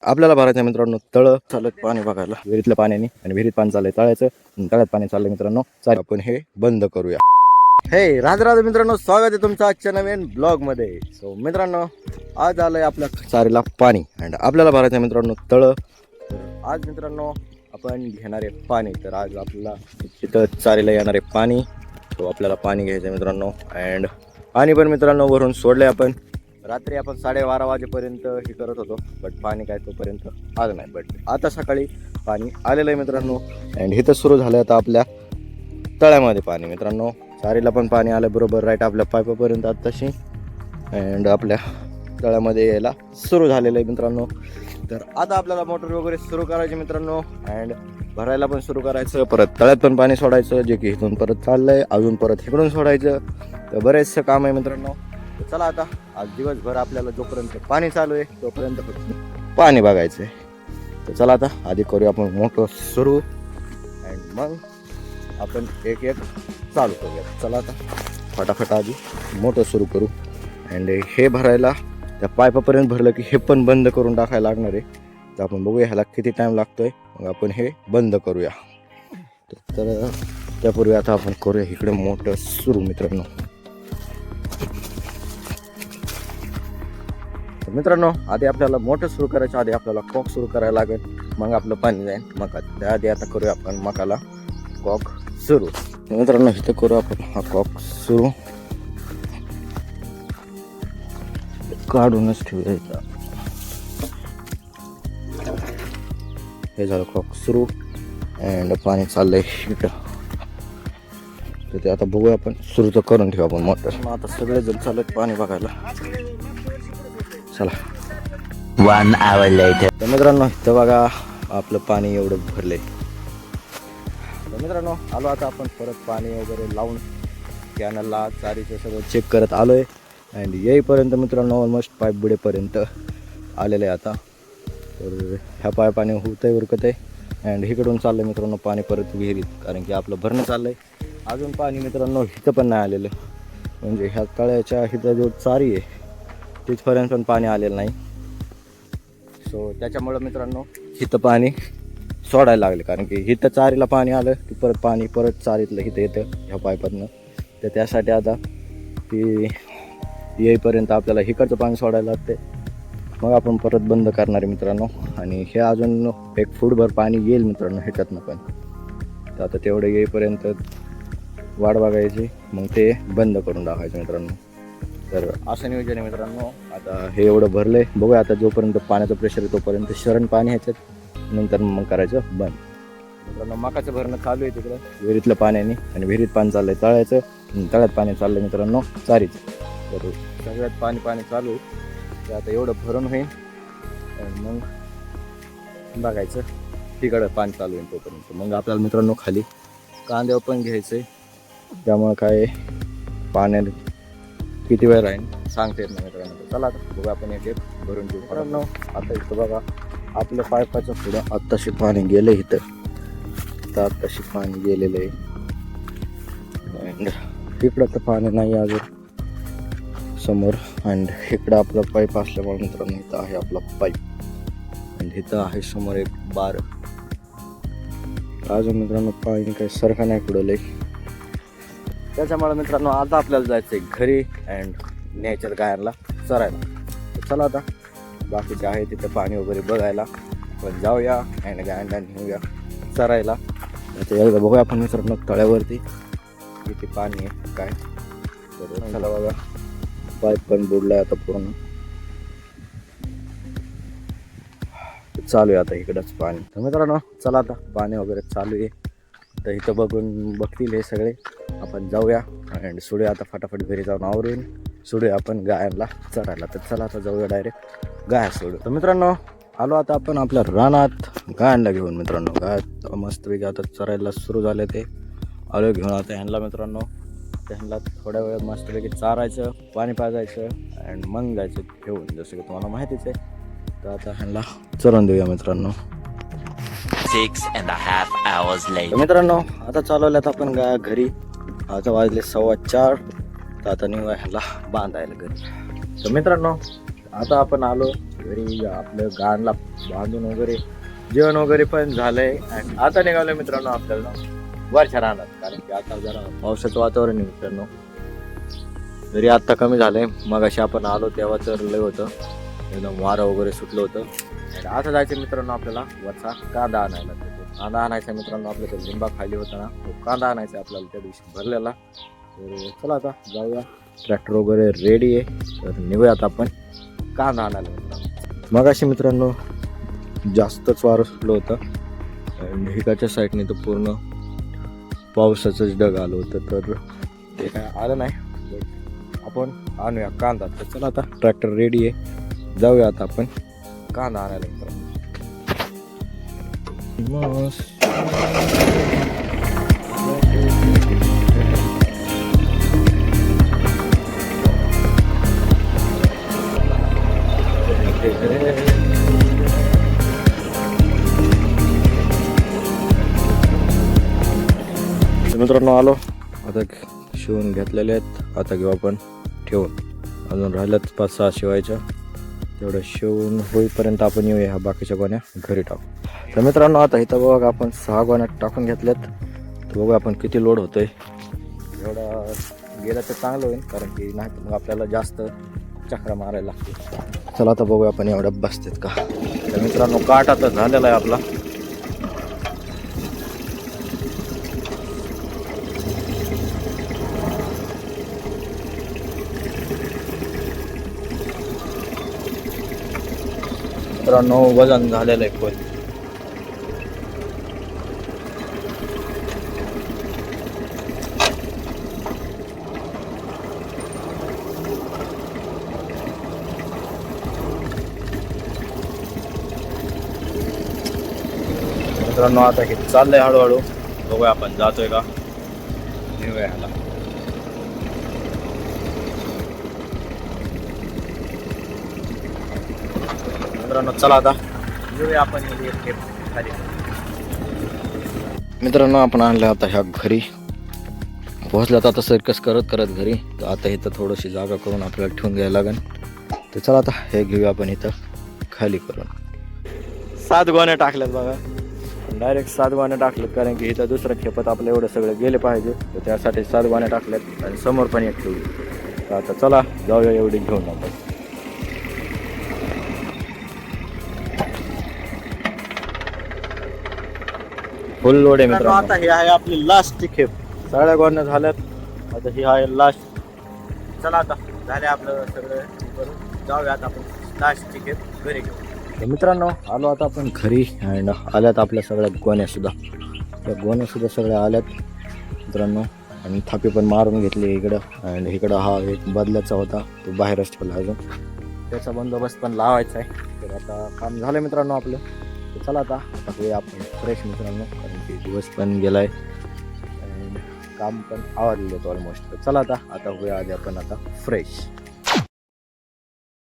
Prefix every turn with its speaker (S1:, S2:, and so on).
S1: आपल्याला भरायचं मित्रांनो तळ चालत पाणी बघायला विहिरीतल्या पाण्याने आणि विहिरीत पाणी चाललंय तळायचं तळ्यात पाणी चाललंय मित्रांनो. चालेल आपण हे बंद करूया. हे राधे मित्रांनो, स्वागत आहे तुमचं आजच्या नवीन ब्लॉग मध्ये. सो मित्रांनो, आज आलंय आपल्या चारीला पाणी आणि आपल्याला भरायचं मित्रांनो तळ. आज मित्रांनो आपण घेणारे पाणी, तर आज आपल्याला तिथं चारीला येणारे पाणी, तो आपल्याला पाणी घ्यायचं मित्रांनो. अँड पाणी पण मित्रांनो वरून सोडले आपण. रात्री आपण 12:30 वाजेपर्यंत हे करत होतो, बट पाणी काय तोपर्यंत आलं नाही. बट आता सकाळी पाणी आलेलं आहे मित्रांनो. अँड इथं सुरू झालं आता आपल्या तळ्यामध्ये पाणी मित्रांनो. चारीला पण पाणी आलं बरोबर राईट आपल्या पाईपापर्यंत आत्ताशी. अँड आपल्या तळ्यामध्ये यायला सुरू झालेलं आहे मित्रांनो. तर आता आपल्याला मोटर वगैरे सुरू करायचे मित्रांनो. अँड भरायला पण सुरू करायचं, परत तळ्यात पण पाणी सोडायचं, जे की इथून परत चाललंय, अजून परत इकडून सोडायचं. तर बरेचसं काम आहे मित्रांनो. तर चला आता आज दिवसभर आपल्याला जोपर्यंत पाणी चालू आहे तोपर्यंत फक्त पाणी बघायचं आहे. तर चला आता आधी करूया आपण मोटर सुरू अँड मग आपण एक एक चालू करूया. चला आता फटाफट आधी मोटर सुरू करू. अँड हे भरायला त्या पाईपापर्यंत भरलं की हे पण बंद करून टाकायला लागणार आहे. तर आपण बघूया ह्याला किती टाईम लागतोय, मग आपण हे बंद करूया. तर त्यापूर्वी आता आपण करूया इकडे मोटर सुरू मित्रांनो. मित्रांनो आधी आपल्याला मोटर सुरू करायच्या आधी आपल्याला कॉक सुरू करायला लागेल, मग आपलं पाणी जाईल मका. त्याआधी आता करूया आपण मकाला कॉक सुरू. मित्रांनो इथं करू आपण हा कॉक सुरू, काढूनच ठेवूया इथं. हे झालं कॉक सुरू अँड पाणी चाललंय इथं. तर ते आता बघूया आपण सुरू तर करून ठेवू आपण मोटर. आता सगळेजण चालत पाणी बघायला. चला
S2: 1 hour later.
S1: तर मित्रांनो इथं बघा आपलं पाणी एवढं भरलंय. तर मित्रांनो आलो आता आपण परत पाणी वगैरे लावून कॅनलला चारीचं सगळं चेक करत आलो आहे. अँड येईपर्यंत मित्रांनो ऑलमोस्ट पाईप बुडेपर्यंत आलेलं आहे आता. तर ह्या पाईपाने होतंय उरकत आहे. अँड इकडून चाललं मित्रांनो पाणी परत विहिरीत, कारण की आपलं भरणं चाललं आहे. अजून पाणी मित्रांनो इथं पण नाही आलेलं, म्हणजे ह्या तळ्याच्या इथं जो चारी आहे तिथपर्यंत पण पाणी आलेलं नाही. सो त्याच्यामुळं मित्रांनो इथं पाणी सोडायला लागले, कारण की इथं चारीला पाणी आलं की परत पाणी परत चारीतलं इथं येतं ह्या पाईपातनं. तर त्यासाठी आता ती येईपर्यंत आपल्याला इकडचं पाणी सोडायला लागते, मग आपण परत बंद करणार आहे मित्रांनो. आणि हे अजून एक फूटभर पाणी येईल मित्रांनो ह्याच्यातनं पण. तर आता तेवढं येईपर्यंत वाट बघायची, मग ते बंद करून टाकायचं मित्रांनो. तर असं नियोजन आहे मित्रांनो. आता हे एवढं भरलंय, बघूया आता जोपर्यंत पाण्याचं प्रेशर आहे तोपर्यंत शरण पाणी ह्याच्यात, नंतर मग करायचं बंद. मित्रांनो मकाचं भरणं चालू आहे तिकडं विहिरीतल्या पाण्याने, आणि विहिरीत पाणी चाललंय तळ्याचं, तळ्यात पाणी चाललंय मित्रांनो चारीचं. तर सगळ्यात पाणी चालू आहे. तर आता एवढं भरून होईल आणि मग बघायचं तिकडं पाणी चालू होईल तोपर्यंत. मग आपल्याला मित्रांनो खाली कांद्यावर पण घ्यायचं आहे, त्यामुळं काय पाण्यात किती वेळ राहील सांगता येत नाही मित्रांनो. चला आता बघा आपण एक भरून घेऊ मित्रांनो. आता इथं बघा आपल्या पाईपाचं पुढं आत्ताशी पाणी गेलं इथं. तर आत्ताशी पाणी गेलेलं आहे. अँड तिकडं तर पाणी नाही अजून समोर. अँड इकडं आपला पाईप असल्यामुळे मित्रांनो इथं आहे आपला पाईप, अँड इथं आहे समोर एक बार. अजून मित्रांनो पाणी काही सारखं नाही पुढलं आहे. त्याच्यामुळे मित्रांनो आता आपल्याला जायचं आहे घरी अँड न्यायचं गायांना चरायला. तर चला आता बाकीचे आहे तिथं पाणी वगैरे बघायला पण जाऊया अँड गायांना नेऊया चरायला. आता एकदा बघूया आपण मित्रांनो तळ्यावरती किती पाणी आहे काय. तर चला बघा पाईप पण बुडलाय आता पूर्ण. चालू आहे आता इकडंच पाणी. तर मित्रांनो चला आता पाणी वगैरे चालू आहे. तर इथं बघतील हे सगळे. आपण जाऊया अँड सोडूया आता फटाफट घरी जाऊन आवरून सोडूया आपण गायांना चढायला. तर चला आता जाऊया डायरेक्ट गाया सोडू. तर मित्रांनो आलो आता आपण आपल्या रानात गायांना घेऊन मित्रांनो. गाय मस्तपैकी आता चरायला सुरू झाले. ते आलो घेऊन आता ह्यांना मित्रांनो. ह्यांना थोड्या वेळ मस्तपैकी चारायचं, पाणी पाजायचं अँड मग जायचं घेऊन, जसं की तुम्हाला माहितीच आहे. तर आता ह्यांना चरून देऊया मित्रांनो.
S2: 6.5 hours later.
S1: मित्रांनो आता चालवल्यात आपण गाया घरी. आता वाजले 4:15. तर आता निघूया ह्याला बांधायला घरी. तर मित्रांनो आता आपण आलो घरी, आपलं गाणला बांधून वगैरे जेवण वगैरे पण झालंय आणि आता निघालोय मित्रांनो आपल्याला वरच्या राहणार, कारण की आता जरा पावसाचं वातावरण आहे मित्रांनो. जरी आत्ता कमी झालंय, मग अशी आपण आलो तेव्हा तर लय होतं, एकदम वारं वगैरे सुटलं होतं. आणि आता जायचं मित्रांनो आपल्याला वरचा कांदा आणायला. कांदा आणायचा मित्रांनो, आपल्याकडे लिंबा खाली होता ना, तो कांदा आणायचा आपल्याला त्या दिवशी भरलेला. तर चला आता जाऊया, ट्रॅक्टर वगैरे रेडी आहे, तर निघूया आता आपण कांदा आणायला मित्रांनो. मग अशी मित्रांनो जास्तच वारं सुटलं होतं आणि हिकाच्या साईडने तर पूर्ण पावसाचंच ढग आलं होतं, तर ते काय आलं नाही. आपण आणूया कांदा. तर चला आता ट्रॅक्टर रेडी आहे, जाऊया आता आपण कांदा आणायला मित्रांनो. मित्रांनो आलो, आता शिवून घेतलेले आहेत, आता घेऊ आपण ठेवून. अजून राहिल्यात 5-6 शिवायच्या, तेवढं शिवून होईपर्यंत आपण येऊया ह्या बाकीच्या गोण्या घरी टाकू. तर मित्रांनो आता इथं बघा आपण 6 गोण्या टाकून घेतल्यात, तर बघू आपण किती लोड होतोय. एवढा गेलं तर चांगलं होईल, कारण की नाही तर मग आपल्याला जास्त चक्रा मारायला लागते. चला आता बघूया आपण एवढ्या बसतात का. तर मित्रांनो काट आता झालेला आहे आपला. मित्रांनो वजन झालेलं आहे फुल. मित्रांनो आता हे चाललंय हळूहळू, बघूया आपण जातोय का, नेऊया ह्याला. मित्रांनो चला आता घेऊया आपण खाली. मित्रांनो आपण आणलं आता ह्या घरी, पोहोचल्यात आता सर्कस करत करत घरी. तर आता इथं थोडीशी जागा करून आपल्याला ठेवून घ्यायला लागेल. तर चला आता हे घेऊया आपण इथं खाली करून. 7 गोण्या टाकल्यात बघा, डायरेक्ट 7 गोण्या टाकल्यात, कारण की इथं दुसऱ्या खेपात आपलं एवढं सगळं गेले पाहिजे, तर त्यासाठी 7 गोण्या टाकल्यात आणि समोर पण एक ठेवली. तर आता चला जाऊया एवढी घेऊन आपण. फुल लोड आहे मित्रांनो. आता ही आहे आपली लास्ट खेप, सगळ्या गोण्या झाल्यात, आता ही आहे लास्ट. चला आता झाले आपलं सगळं करून, जाऊया आता आपण लास्टची खेप घरी घेऊ. तर मित्रांनो आलो आता आपण घरी, आणि आल्यात आपल्या सगळ्या गोण्या सुद्धा, त्या गोण्या सुद्धा सगळ्या आल्यात मित्रांनो. आणि थापी पण मारून घेतली इकडं, आणि इकडं हा एक बदल्याचा होता, तो बाहेरच ठेवला अजून, त्याचा बंदोबस्त पण लावायचा आहे. तर आता काम झालं मित्रांनो आपलं. तर चला आता होऊया आपण फ्रेश मित्रांनो, कारण की दिवस पण गेलाय आणि काम पण आवडलेलं होतं ऑलमोस्ट. तर चला आता होऊया आधी आपण आता फ्रेश.